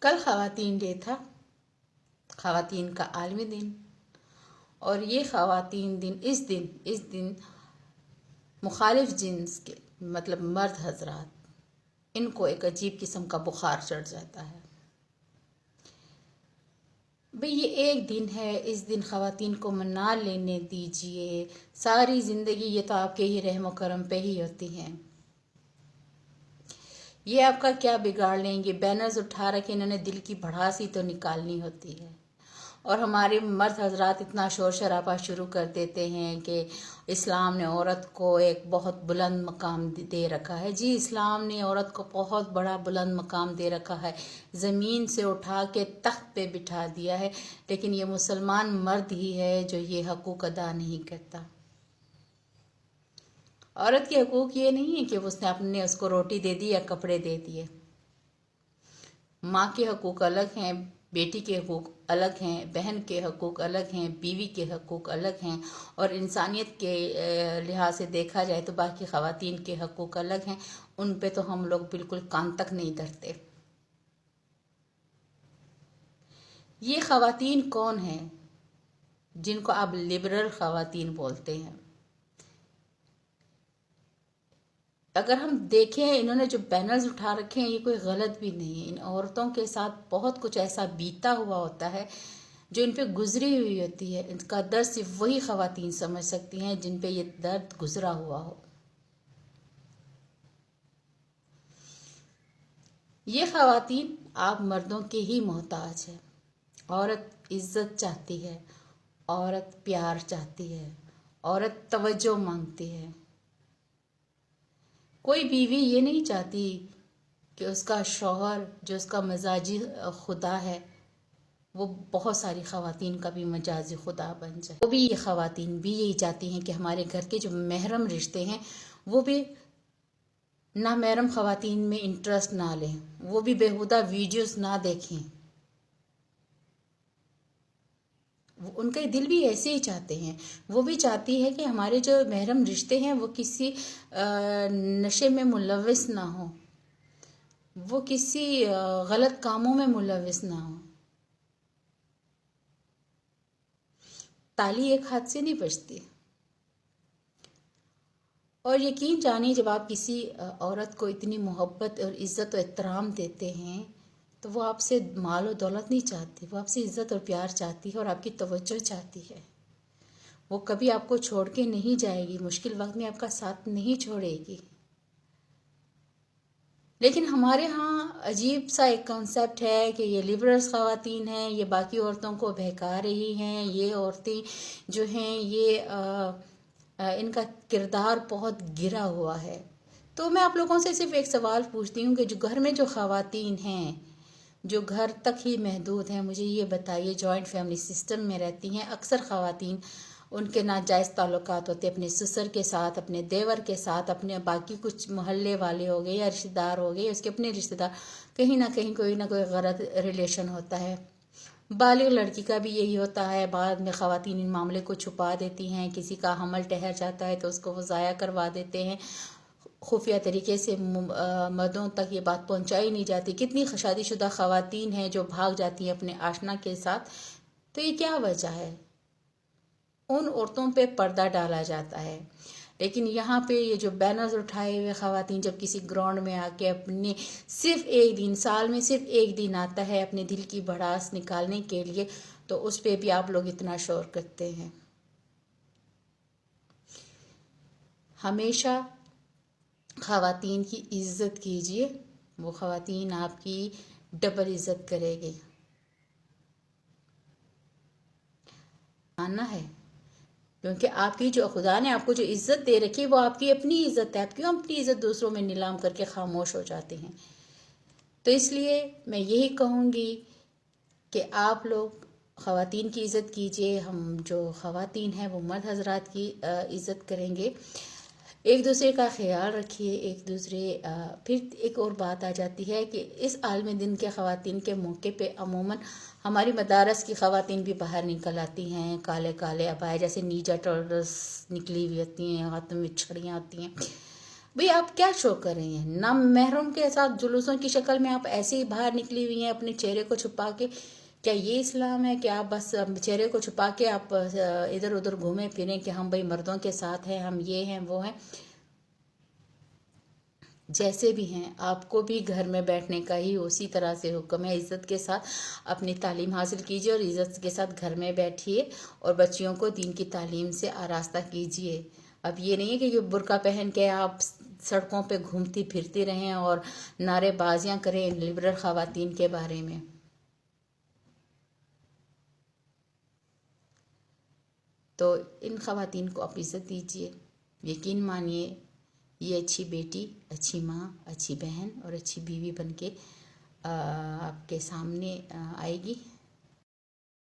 कल ख़वातीन डे था, ख़वातीन का आलमी दिन। और ये ख़वातीन दिन इस दिन मुखालिफ जिन्स के मतलब मर्द हजरात, इनको एक अजीब किस्म का बुखार चढ़ जाता है। भाई ये एक दिन है, इस दिन ख़वातीन को मना लेने दीजिए। सारी ज़िंदगी ये तो आपके ही रहम करम पे ही होती हैं। ये आपका क्या बिगाड़ लेंगे? बैनर्स उठा रखे, इन्होंने दिल की भड़ास ही तो निकालनी होती है। और हमारे मर्द हजरात इतना शोर शराबा शुरू कर देते हैं कि इस्लाम ने औरत को एक बहुत बुलंद मकाम दे रखा है। जी, इस्लाम ने औरत को बहुत बड़ा बुलंद मकाम दे रखा है, ज़मीन से उठा के तख्त पे बिठा दिया है। लेकिन ये मुसलमान मर्द ही है जो ये हकूक़ अदा नहीं करता। औरत के हकूक़ ये नहीं है कि उसने उसको रोटी दे दी या कपड़े दे दिए। माँ के हकूक़ अलग हैं, बेटी के हकूक़ अलग हैं, बहन के हकूक़ अलग हैं, बीवी के हकूक़ अलग हैं। और इंसानियत के लिहाज से देखा जाए तो बाकी ख़वातीन के हकूक़ अलग हैं। उन पे तो हम लोग बिल्कुल कान तक नहीं धरते। ये ख़वातीन कौन हैं जिनको आप लिबरल ख़वातीन बोलते हैं? अगर हम देखें, इन्होंने जो बैनर्स उठा रखे हैं ये कोई गलत भी नहीं है। इन औरतों के साथ बहुत कुछ ऐसा बीता हुआ होता है जो इन पे गुजरी हुई होती है। इनका दर्द सिर्फ वही ख़वातीन समझ सकती हैं जिन पे ये दर्द गुजरा हुआ हो। ये ख़वातीन आप मर्दों के ही मोहताज है। औरत इज्जत चाहती है, औरत प्यार चाहती है, औरत तवज्जो मांगती है। कोई बीवी ये नहीं चाहती कि उसका शौहर जो उसका मजाजी खुदा है वो बहुत सारी ख़वातीन का भी मजाजी खुदा बन जाए। वो भी ये ख़वातीन भी यही चाहती हैं कि हमारे घर के जो महरम रिश्ते हैं वो भी ना महरम ख़वातीन में इंटरेस्ट ना लें, वो भी बेहुदा वीडियोस ना देखें। उनका दिल भी ऐसे ही चाहते हैं। वो भी चाहती है कि हमारे जो महरम रिश्ते हैं वो किसी नशे में मुलव्वस ना हो, वो किसी गलत कामों में मुलव्वस ना हो। ताली एक हाथ से नहीं बजती। और यकीन जानिए, जब आप किसी औरत को इतनी मोहब्बत और इज़्ज़त और एहतराम देते हैं तो वो आपसे माल और दौलत नहीं चाहती, वो आपसे इज़्ज़त और प्यार चाहती है और आपकी तवज्जो चाहती है। वो कभी आपको छोड़ के नहीं जाएगी, मुश्किल वक्त में आपका साथ नहीं छोड़ेगी। लेकिन हमारे यहाँ अजीब सा एक कॉन्सेप्ट है कि ये लिबरल्स ख़वातीन हैं, ये बाकी औरतों को बहका रही हैं। ये औरतें जो हैं ये इनका किरदार बहुत गिरा हुआ है। तो मैं आप लोगों से सिर्फ एक सवाल पूछती हूँ कि जो घर में जो ख़वातीन हैं, जो घर तक ही महदूद हैं, मुझे ये बताइए, जॉइंट फैमिली सिस्टम में रहती हैं, अक्सर ख़वातीन उनके नाजायज़ ताल्लुकात होते हैं अपने ससुर के साथ, अपने देवर के साथ, अपने बाकी कुछ मोहल्ले वाले हो गए या रिश्तेदार हो गए, उसके अपने रिश्तेदार, कहीं ना कहीं कोई ना कोई गलत रिलेशन होता है। बालिग लड़की का भी यही होता है। बाद में ख़वातीन इन मामले को छुपा देती हैं। किसी का हमल ठहर जाता है तो उसको वो ज़ाया करवा देते हैं। खुफिया तरीके से मर्दों तक ये बात पहुंचाई नहीं जाती। कितनी शादीशुदा ख़वातीन हैं जो भाग जाती हैं अपने आशना के साथ। तो ये क्या वजह है? उन औरतों पे पर्दा डाला जाता है। लेकिन यहाँ पे ये जो बैनर्स उठाए हुए ख़वातीन जब किसी ग्राउंड में आके अपने सिर्फ एक दिन, साल में सिर्फ एक दिन आता है अपने दिल की भड़ास निकालने के लिए, तो उस पे भी आप लोग इतना शोर करते हैं। हमेशा ख़वातीन की इज़्ज़त कीजिए, वो ख़वातीन आपकी डबल इज़्ज़त करेगी। आना है, क्योंकि आपकी जो खुदा ने आपको जो इज़्ज़त दे रखी है वो आपकी अपनी इज़्ज़त है। आप क्यों अपनी इज़्ज़त दूसरों में नीलाम करके खामोश हो जाते हैं? तो इसलिए मैं यही कहूँगी कि आप लोग ख़वातीन की इज़्ज़त कीजिए। हम जो ख़वातीन हैं वो मर्द हजरात की इज़्ज़त करेंगे। एक दूसरे का ख्याल रखिए। एक दूसरे फिर एक और बात आ जाती है कि इस आलमी दिन के ख़वातीन के मौके पे अमूमन हमारी मदारस की ख़वातीन भी बाहर निकल आती हैं, काले काले अबाए जैसे नीजा टॉर्स निकली हुई होती हैं, हाथों में छड़ियाँ होती हैं। भाई आप क्या शो कर रही हैं? ना महरम के साथ जुलूसों की शक्ल में आप ऐसे ही बाहर निकली हुई हैं अपने चेहरे को छुपा के। क्या ये इस्लाम है कि आप बस चेहरे को छुपा के आप इधर उधर घूमें फिरें कि हम भाई मर्दों के साथ हैं, हम ये हैं वो हैं? जैसे भी हैं आपको भी घर में बैठने का ही उसी तरह से हुक्म है। इज़्ज़त के साथ अपनी तालीम हासिल कीजिए और इज़्ज़त के साथ घर में बैठिए और बच्चियों को दीन की तालीम से आरास्ता कीजिए। अब ये नहीं है कि ये बुर्का पहन के आप सड़कों पे घूमती फिरती रहें और नारेबाजियां करें लिबरल ख़वातीन के बारे में। तो इन ख़वातीन को आप इज़्ज़त दीजिए। यकीन मानिए ये अच्छी बेटी, अच्छी माँ, अच्छी बहन और अच्छी बीवी बन के आपके सामने आएगी।